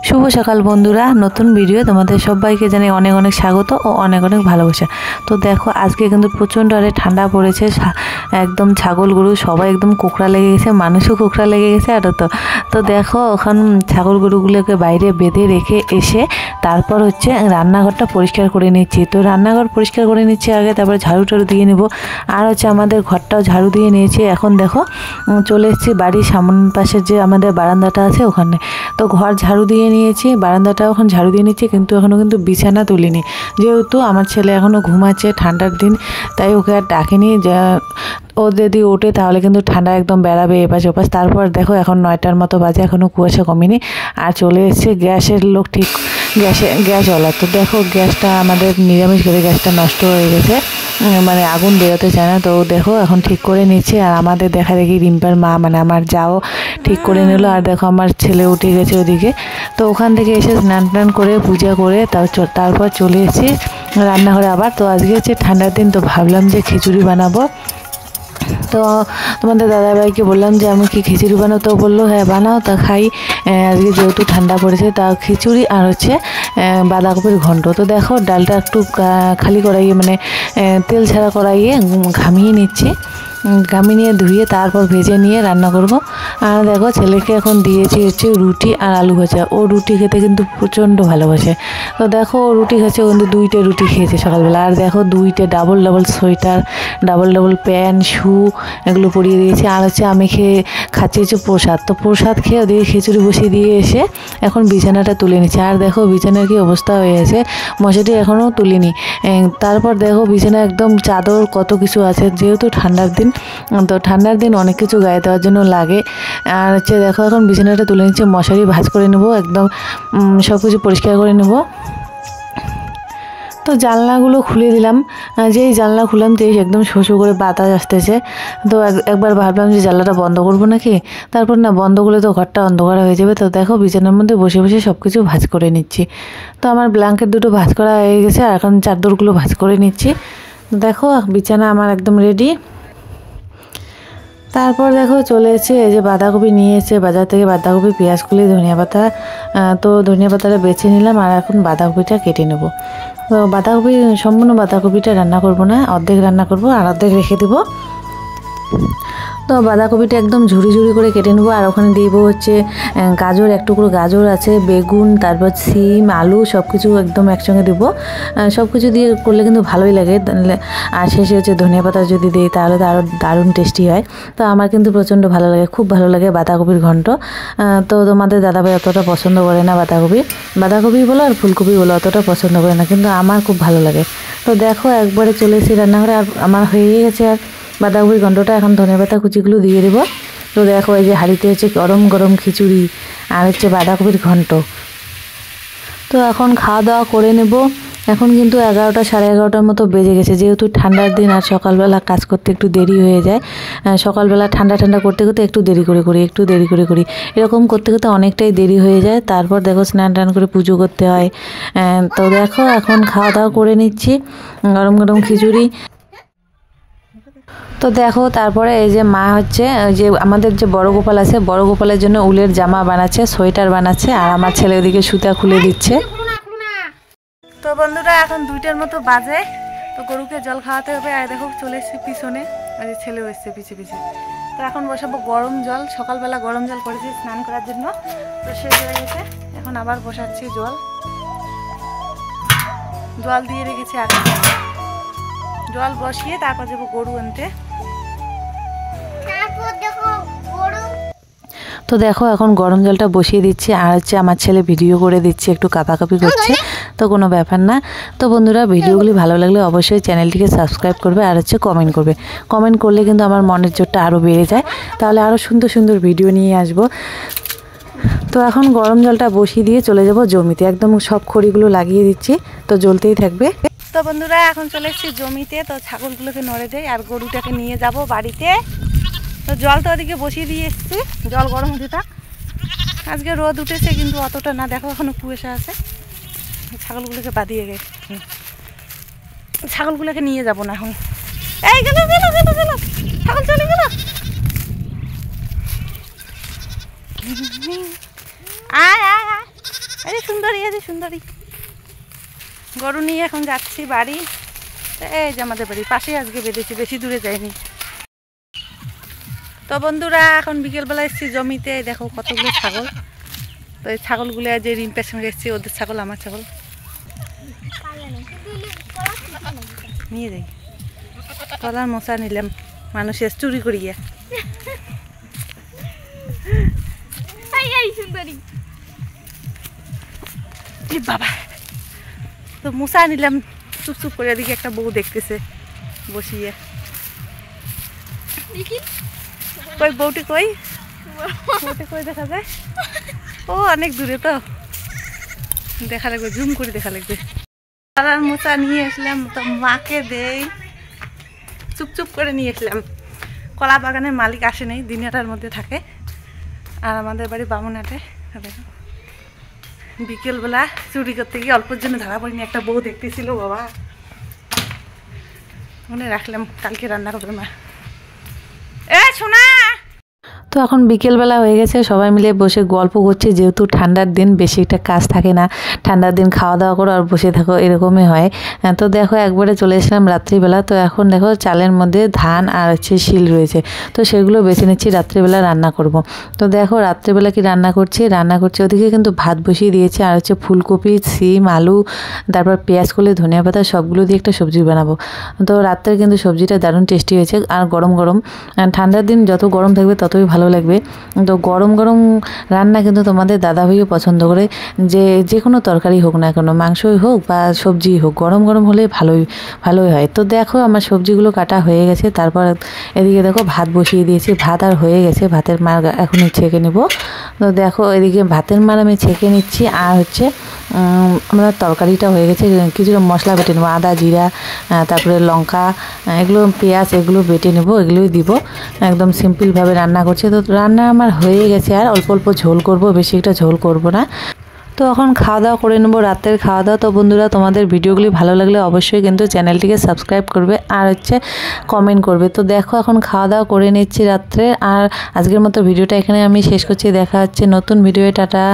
শুভ সকাল বন্ধুরা, নতুন ভিডিও তোমাদের সবাইকে জানাই অনেক অনেক স্বাগত ও অনেক অনেক ভালোবাসা। তো দেখো আজকে কিন্তু প্রচণ্ড আরে ঠান্ডা পড়েছে, একদম ছাগল গরু সবাই একদম কোঁকড়া লেগে গেছে, মানুষও কোঁকড়া লেগে গেছে। আর তো দেখো ওখান ছাগল গরুগুলোকে বাইরে বেঁধে রেখে এসে তারপর হচ্ছে রান্নাঘরটা পরিষ্কার করে নিচ্ছি। তো রান্নাঘর পরিষ্কার করে নিচ্ছি আগে, তারপরে ঝাড়ু টাড়ু দিয়ে নেবো। আর হচ্ছে আমাদের ঘরটাও ঝাড়ু দিয়ে নিয়েছি। এখন দেখো চলে এসেছি বাড়ির সামনের পাশের যে আমাদের বারান্দাটা আছে ওখানে। তো ঘর ঝাড়ু দিয়ে নিয়েছি, বারান্দাটাও এখন ঝাড়ু দিয়ে নিচ্ছি, কিন্তু এখনও কিন্তু বিছানা তুলিনি, যেহেতু আমার ছেলে এখনও ঘুমাচ্ছে, ঠান্ডার দিন, তাই ওকে আর ডাকিনি। ও যদি ওঠে তাহলে কিন্তু ঠান্ডা একদম বেড়াবে এপাশ ওপাশ। তারপর দেখো এখন 9টার মতো বাজে, এখনও কুয়াশা কমেনি। আর চলে এসছে গ্যাসের লোক ঠিক গ্যাস ওলা। তো দেখো গ্যাসটা আমাদের নিরামিষ করে গ্যাসটা নষ্ট হয়ে গেছে, মানে আগুন বেরোতে চায় না। তো দেখো এখন ঠিক করে নিচ্ছে। আর আমাদের দেখা দেখি রিম্পার মা মানে আমার যাও ঠিক করে নিল। আর দেখো আমার ছেলে উঠে গেছে ওদিকে। তো ওখান থেকে এসে স্নান টান করে পূজা করে তারপর চলে এসেছি রান্নাঘরে আবার। তো আজকে হচ্ছে ঠান্ডার দিন, তো ভাবলাম যে খিচুড়ি বানাবো। তো তোমাদের দাদাভাইকে বললাম যে আমি কি খিচুড়ি বানাও, তো বললো হ্যাঁ বানাও, তা খাই। আজকে যেহেতু ঠান্ডা পড়েছে, তা খিচুড়ি আর হচ্ছে বাঁধাকপির ঘন্ট। তো দেখো ডালটা একটু খালি কড়াইয়ে মানে তেল ছাড়া কড়াইয়ে ঘামিয়ে নিচ্ছি, নিয়ে ধুয়ে তারপর ভেজে নিয়ে রান্না করব। আর দেখো ছেলেকে এখন দিয়েছি হচ্ছে রুটি আর আলু ভাজা। ও রুটি খেতে কিন্তু প্রচণ্ড ভালোবাসে। তো দেখো ও রুটি খাচ্ছে, কিন্তু 2টে রুটি খেয়েছে সকালবেলা। আর দেখো 2টে ডাবল সোয়েটার, ডাবল প্যান্ট, শু এগুলো পরিয়ে দিয়েছি। আর হচ্ছে আমি খাচ্ছি হচ্ছে প্রসাদ। তো প্রসাদ খেয়ে ওদিকে খিচুড়ি বসিয়ে দিয়ে এসে এখন বিছানাটা তুলে নিচ্ছে। আর দেখো বিছানার কি অবস্থা হয়ে গেছে, মশাটি এখনও তুলিনি। তারপর দেখো বিছানা একদম চাদর কত কিছু আছে, যেহেতু ঠান্ডার দিন, তো ঠান্ডার দিন অনেক কিছু গায়ে দেওয়ার জন্য লাগে। আর হচ্ছে দেখো এখন বিছানাটা তুলে নিচ্ছে, মশারি ভাঁজ করে নেবো, একদম সব কিছু পরিষ্কার করে নেব। তো জানলাগুলো খুলে দিলাম, যেই জানলা খুললাম তেই একদম শোষো করে বাতাস আসতেছে। তো একবার ভাবলাম যে জানলাটা বন্ধ করবো নাকি, তারপর না, বন্ধ করলে তো ঘরটা অন্ধকার হয়ে যাবে। তো দেখো বিছানার মধ্যে বসে বসে সব কিছু ভাঁজ করে নিচ্ছি। তো আমার ব্ল্যাঙ্কেট দুটো ভাঁজ করা হয়ে গেছে, আর এখন চাদরগুলো ভাঁজ করে নিচ্ছি। দেখো বিছানা আমার একদম রেডি। তারপর দেখো চলে এসেছে, এই যে বাঁধাকপি নিয়ে এসেছে বাজার থেকে, বাঁধাকপি, পেঁয়াজ কুলি, ধনিয়া পাতা। তো ধনিয়া পাতাটা বেছে নিলাম, আর এখন বাঁধাকপিটা কেটে নেব। তো সম্পূর্ণ বাঁধাকপিটা রান্না করব না, অর্ধেক রান্না করব আর অর্ধেক রেখে দেবো। তো বাঁধাকপিটা একদম ঝুড়ি করে কেটে নেবো। আর ওখানে দিব হচ্ছে গাজর, এক টুকরো গাজর আছে, বেগুন, তারপর সিম, আলু সব কিছু একদম একসঙ্গে দেবো। সব কিছু দিয়ে করলে কিন্তু ভালোই লাগে। আর শেষে হচ্ছে ধনিয়া পাতা যদি দিই তাহলে তো আরও দারুণ টেস্টি হয়। তো আমার কিন্তু প্রচণ্ড ভালো লাগে, খুব ভালো লাগে বাঁধাকপির ঘন্ট। তো তোমাদের দাদাভাই অতটা পছন্দ করে না বাঁধাকপি বলো আর ফুলকপি বলো, অতটা পছন্দ করে না, কিন্তু আমার খুব ভালো লাগে। তো দেখো একবারে চলে এসেছি রান্নাঘরে, আর আমার হয়ে গেছে। আর বাঁধাকপির ঘন্টটা এখন ধনেপাতা কুচিগুলো দিয়ে দেবো। তো দেখো এই যে হাঁড়িতে হচ্ছে গরম খিচুড়ি আর হচ্ছে বাঁধাকপির ঘন্ট। তো এখন খাওয়া দাওয়া করে নেব। এখন কিন্তু 11টা সাড়ে 11টার মতো বেজে গেছে, যেহেতু ঠান্ডার দিন আর সকালবেলা কাজ করতে একটু দেরি হয়ে যায়। সকালবেলা ঠান্ডা করতে একটু দেরি করে করি, এরকম করতে অনেকটাই দেরি হয়ে যায়। তারপর দেখো স্নান টান করে পুজো করতে হয়। তো দেখো এখন খাওয়া দাওয়া করে নিচ্ছি, গরম খিচুড়ি। তো দেখো তারপরে এই যে মা হচ্ছে যে আমাদের যে বড় গোপাল আছে, বড় গোপালের জন্য উলের জামা বানাচ্ছে, সোয়েটার বানাচ্ছে, আর আমার ছেলে ওদিকে সুতা খুলে দিচ্ছে। তো বন্ধুরা এখন 2টার মতো বাজে, তো গরুকে জল খাওয়াতে হবে। আর দেখো চলে এসেছি পিছনে, আর ছেলেও এসছে পিছে। তো এখন বসাবো গরম জল, সকালবেলা গরম জল করেছি স্নান করার জন্য, তো শেষ হয়ে গেছে। এখন আবার বসাচ্ছি জল দিয়ে রেখেছি আগে, জল বসিয়ে তারপর যাবো গরু আনতে। তো দেখো এখন গরম জলটা বসিয়ে দিচ্ছি, আর হচ্ছে আমার ছেলে ভিডিও করে দিচ্ছে, একটু কাঁপাকাঁপি করছে, তো কোনো ব্যাপার না। তো বন্ধুরা ভিডিওগুলি ভালো লাগলে অবশ্যই চ্যানেলটিকে সাবস্ক্রাইব করবে, আর হচ্ছে কমেন্ট করলে কিন্তু আমার মনের জোরটা আরও বেড়ে যায়, তাহলে আরও সুন্দর ভিডিও নিয়ে আসবো। তো এখন গরম জলটা বসিয়ে দিয়ে চলে যাব জমিতে, একদম সব খড়িগুলো লাগিয়ে দিচ্ছি, তো জ্বলতেই থাকবে। তো বন্ধুরা এখন চলে এসেছি জমিতে, তো ছাগলগুলোকে নড়ে যাই আর গরুটাকে নিয়ে যাব বাড়িতে। তো জল তো ওদিকে বসিয়ে দিয়ে এসেছি, জল গরম হতে থাক। আজকে রোদ উঠেছে কিন্তু অতটা না, দেখো এখনো কুয়াশা আছে। ছাগলগুলোকে বাঁধিয়ে গেছে, ছাগলগুলোকে নিয়ে যাব না এখন। এই গেল ছাগল চলে গেল। আয় আরে সুন্দরী আছে সুন্দরী। গরু নিয়ে এখন যাচ্ছি বাড়ি। এই যে আমাদের বাড়ির পাশেই আজকে বেঁধেছি, বেশি দূরে যাইনি। তো বন্ধুরা এখন বিকেলবেলা এসেছি জমিতে, দেখো কতগুলো ছাগল। তো এই ছাগলগুলো যে রিম্পের সঙ্গে এসেছি, ওদের ছাগল আমার ছাগল নিয়ে যাই। কলার মশা নিলাম মানুষের চুরি করিয়া। বাবা তো মশা নিলাম চুপ চুপ করে, এদিকে একটা বউ দেখতেছে বসিয়ে। কই বউটি কই? বউটি কই দেখা যায়? ও অনেক দূরে, তো দেখা লাগবে, জুম করে দেখা লাগবে। কলার মোচা নিয়ে আসলাম, তো মাকে দেই, চুপ চুপ করে নিয়ে আসলাম। কলা বাগানের মালিক আসে নেই, দিনেটার মধ্যে থাকে। আর আমাদের বাড়ি বামুনহাটে। দেখো বিকেলবেলা চুরি করতে গিয়ে অল্পের জন্য ধরা পড়িনি, একটা বউ দেখতেছিল। বাবা মনে রাখলাম, কালকে রান্না করবে মা। এ শোনা। তো এখন বিকেলবেলা হয়ে গেছে, সবাই মিলে বসে গল্প করছে। যেহেতু ঠান্ডার দিন, বেশি একটা কাজ থাকে না, ঠান্ডার দিন খাওয়া দাওয়া করো আর বসে থাকো, এরকমই হয়। তো দেখো একবারে চলে এসলাম রাত্রিবেলা। তো এখন দেখো চালের মধ্যে ধান আর হচ্ছে শিল রয়েছে, তো সেগুলো বেছে নিচ্ছি, রাত্রিবেলা রান্না করব। তো দেখো রাত্রিবেলা কি রান্না করছি ওদিকে কিন্তু ভাত বসিয়ে দিয়েছি, আর হচ্ছে ফুলকপি, সিম, আলু, তারপর পেঁয়াজ কলি, ধনিয়া পাতা সবগুলো দিয়ে একটা সবজি বানাবো। তো রাত্রে কিন্তু সবজিটা দারুণ টেস্টি হয়েছে, আর গরম গরম। ঠান্ডার দিন যত গরম থাকবে ততই ভালো লাগবে। তো গরম গরম রান্না কিন্তু তোমাদের দাদাভাইও পছন্দ করে, যে কোনো তরকারি হোক না কেন, মাংসই হোক বা সবজি হোক, গরম গরম হলে ভালোই হয়। তো দেখো আমার সবজিগুলো কাটা হয়ে গেছে, তারপর এদিকে দেখো ভাত বসিয়ে দিয়েছি, ভাত আর হয়ে গেছে, ভাতের মার এখনই ছেঁকে নেব। তো দেখো এদিকে ভাতের মার আমি ছেঁকে নিচ্ছি, আর হচ্ছে আমরা তরকারিটা হয়ে গেছে, কিছুটা মশলা বেটে নেবো, আদা জিরা, তারপরে লঙ্কা, এগুলো পেঁয়াজ, এগুলো বেটে নেবো, এগুলোই দিব। একদম সিম্পলভাবে রান্না করছে। তো রান্না আমার হয়ে গেছে, আর অল্প অল্প ঝোল করব, বেশি একটা ঝোল করব না। তো এখন খাওয়া দাওয়া করে নেবো, রাতের খাওয়া দাওয়া। তো বন্ধুরা তোমাদের ভিডিওগুলি ভালো লাগলে অবশ্যই কিন্তু চ্যানেলটিকে সাবস্ক্রাইব করবে, আর হচ্ছে কমেন্ট করবে। তো দেখো এখন খাওয়া দাওয়া করে নিচ্ছি রাত্রে। আর আজকের মতো ভিডিওটা এখানে আমি শেষ করছি, দেখা হচ্ছে নতুন ভিডিও, টাটা।